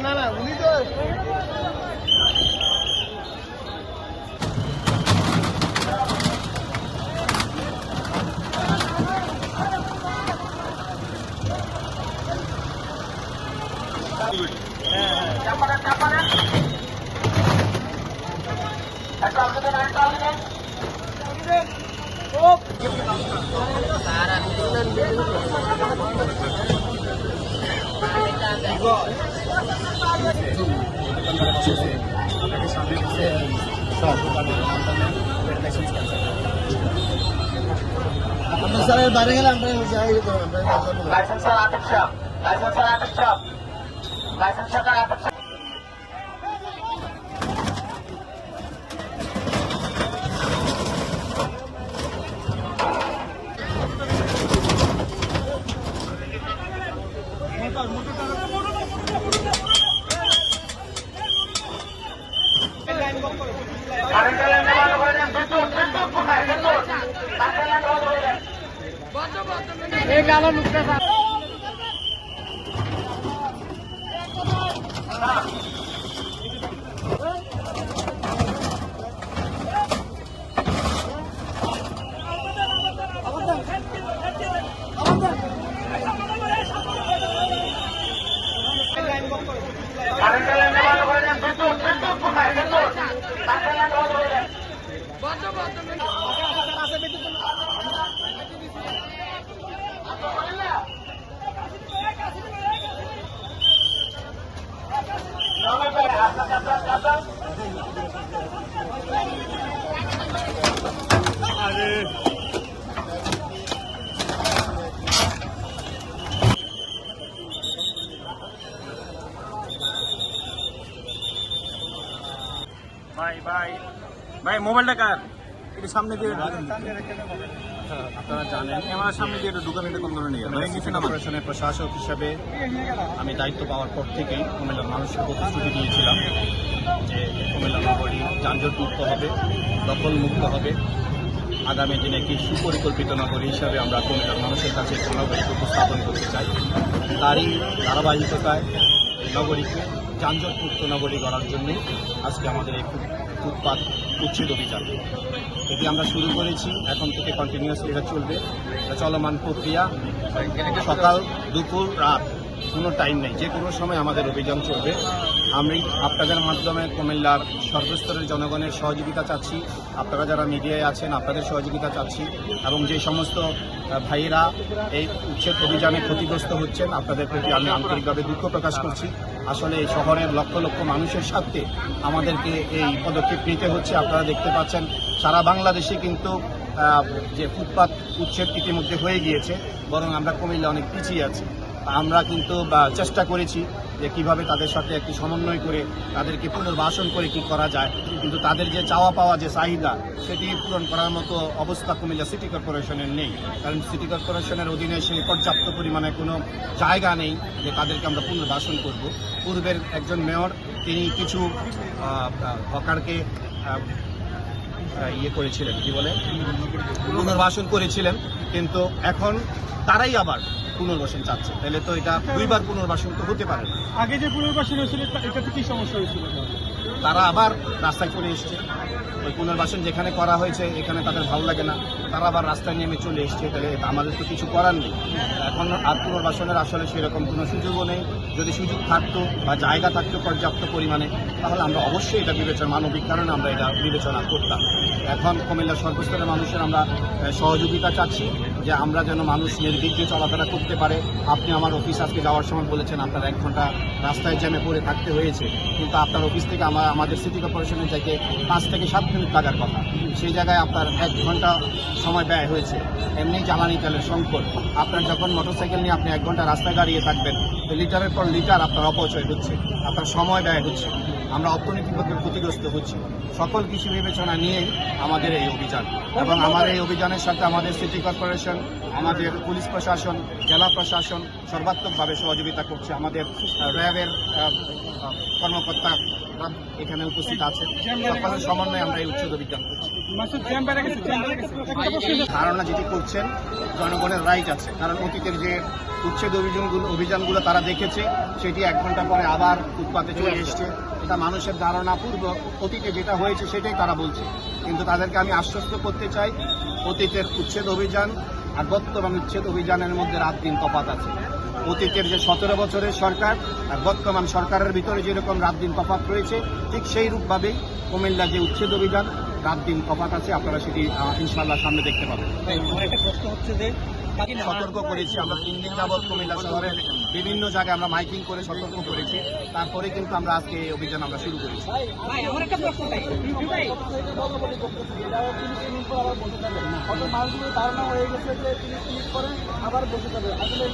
না না উনি তো আমরা বাইরে গেলে আমরা লাইসেন্স কালো লুকটা ভাই মোবাইলটা কার একটু সামনে দিয়ে আপনারা জানেন আমার সামনে দিয়ে একটু দোকানে কোন ধরনের কর্পোরেশনের প্রশাসক হিসাবে আমি দায়িত্ব পাওয়ার পর থেকেই কুমিল্লার মানুষের প্রতিশ্রুতি দিয়েছিলাম যে কুমিল্লা নগরী যানজট মুক্ত হবে, দখল মুক্ত হবে। আগামী দিনে একটি সুপরিকল্পিত নগরী হিসাবে আমরা কুমিল্লার মানুষের কাছে নগরীকে উপস্থাপন করতে চাই। তারই ধারাবাহিকতায় নগরীকে যানজট মুক্ত নগরী করার জন্যই আজকে আমাদের এই ফুটপাত উচ্ছেদ অভিযান এটি আমরা শুরু করেছি। এখন থেকে কন্টিনিউয়াসলি এটা চলবে, চলমান প্রক্রিয়া। সকাল দুপুর রাত কোনো টাইম নেই, যে কোনো সময় আমাদের অভিযান চলবে। আমি আপনাদের মাধ্যমে কুমিল্লার সর্বস্তরের জনগণের সহযোগিতা চাচ্ছি, আপনারা যারা মিডিয়ায় আছেন আপনাদের সহযোগিতা চাচ্ছি, এবং যে সমস্ত ভাইয়েরা এই উচ্ছেদ অভিযানে ক্ষতিগ্রস্ত হচ্ছেন আপনাদের প্রতি আমি আন্তরিকভাবে দুঃখ প্রকাশ করছি। আসলে এই শহরের লক্ষ লক্ষ মানুষের সাথে আমাদেরকে এই পদক্ষেপ নিতে হচ্ছে। আপনারা দেখতে পাচ্ছেন সারা বাংলাদেশে কিন্তু যে ফুটপাত উচ্ছেদ ইতিমধ্যে হয়ে গিয়েছে, বরং আমরা কুমিল্লা অনেক পিছিয়ে আছি। আমরা কিন্তু চেষ্টা করেছি যে কিভাবে তাদের সাথে একটি সমন্বয় করে তাদেরকে পুনর্বাসন করে কি করা যায়, কিন্তু তাদের যে চাওয়া পাওয়া যে চাহিদা সেটি পূরণ করার মতো অবস্থা কুমিল্লা সিটি কর্পোরেশনের নেই। কারণ সিটি কর্পোরেশনের অধীনে সেই পর্যাপ্ত পরিমাণে কোনো জায়গা নেই যে তাদেরকে আমরা পুনর্বাসন করব। পূর্বের একজন মেয়র তিনি কিছু হকারকে করেছিলেন, কি বলে, পুনর্বাসন করেছিলেন, কিন্তু এখন তারাই আবার পুনর্বাসন চাচ্ছে। তাহলে তো এটা দুইবার পুনর্বাসন তো হতে পারে না। আগে যে পুনর্বাসন হয়েছিল এটাতে কি সমস্যা হয়েছিল? তারা আবার রাস্তায় চলে এসছে। ওই পুনর্বাসন যেখানে করা হয়েছে এখানে তাদের ভালো লাগে না, তারা আবার রাস্তায় নেমে চলে এসছে। তাহলে আমাদের তো কিছু করার নেই। এখন আর পুনর্বাসনের আসলে সেরকম কোনো সুযোগও নেই। যদি সুযোগ থাকতো বা জায়গা থাকতো পর্যাপ্ত পরিমাণে, তাহলে আমরা অবশ্যই এটা বিবেচনা, মানবিক কারণে আমরা এটা বিবেচনা করতাম। এখন কুমিল্লার সর্বস্তরের মানুষের আমরা সহযোগিতা চাচ্ছি, যে আমরা যেন মানুষ নির্বিঘ্নে চলাফেরা করতে পারে। আপনি আমার অফিস আজকে যাওয়ার সময় বলেছেন আপনার 1 ঘন্টা রাস্তায় জ্যামে পড়ে থাকতে হয়েছে, কিন্তু আপনার অফিস থেকে আমাদের সিটি কর্পোরেশনের যাইতে 5 থেকে 7 মিনিট লাগার কথা, সেই জায়গায় আপনার 1 ঘন্টা সময় ব্যয় হয়েছে। এমনি জ্বালানি তেলের সংকট, আপনার যখন মোটরসাইকেল নিয়ে আপনি 1 ঘন্টা রাস্তায় দাঁড়িয়ে থাকবেন, তো লিটারের পর লিটার আপনার অপচয় হচ্ছে, আপনার সময় ব্যয় হচ্ছে, আমরা অর্থনৈতিকভাবে ক্ষতিগ্রস্ত হচ্ছি। সকল কিছু বিবেচনা নিয়েই আমাদের এই অভিযান, এবং আমার এই অভিযানের সাথে আমাদের সিটি কর্পোরেশন, আমাদের পুলিশ প্রশাসন, জেলা প্রশাসন সর্বাত্মকভাবে সহযোগিতা করছে। আমাদের র্যাবের কর্মকর্তা এখানে উপস্থিত আছে, সকলের সমন্বয়ে আমরা এই উচ্ছেদ অভিযান করছি। ধারণা যেটি করছেন জনগণের রাইট আছে, কারণ অতীতের যে উচ্ছেদ অভিযানগুলো তারা দেখেছে, সেটি 1 ঘন্টা পরে আবার ফুটপাতে চলে এসছে। এটা মানুষের ধারণা, পূর্ব অতীতে যেটা হয়েছে সেটাই তারা বলছে। কিন্তু তাদেরকে আমি আশ্বস্ত করতে চাই, অতীতের উচ্ছেদ অভিযান আর বর্তমান উচ্ছেদ অভিযানের মধ্যে রাত দিন তফাৎ আছে। অতীতের যে 17 বছরের সরকার আর বর্তমান সরকারের ভিতরে যেরকম রাত দিন তফাৎ রয়েছে, ঠিক সেই রূপভাবেই কুমিল্লা যে উচ্ছেদ অভিযান রাত দিন তফাৎ আছে। আপনারা সেটি ইনশাআল্লাহ সামনে দেখতে পাবেন। একটা প্রশ্ন হচ্ছে যে সতর্ক করেছি আমরা 3 দিন যাবৎ কুমিল্লা শহরের বিভিন্ন জায়গায় আমরা মাইকিং করে সতর্ক করেছি, তারপরে কিন্তু আমরা আজকে এই অভিযান আমরা শুরু করেছি। আমার একটা প্রশ্ন ধারণা হয়ে গেছে যে 30 মিনিট পরে আবার বসে যাবে। আসলে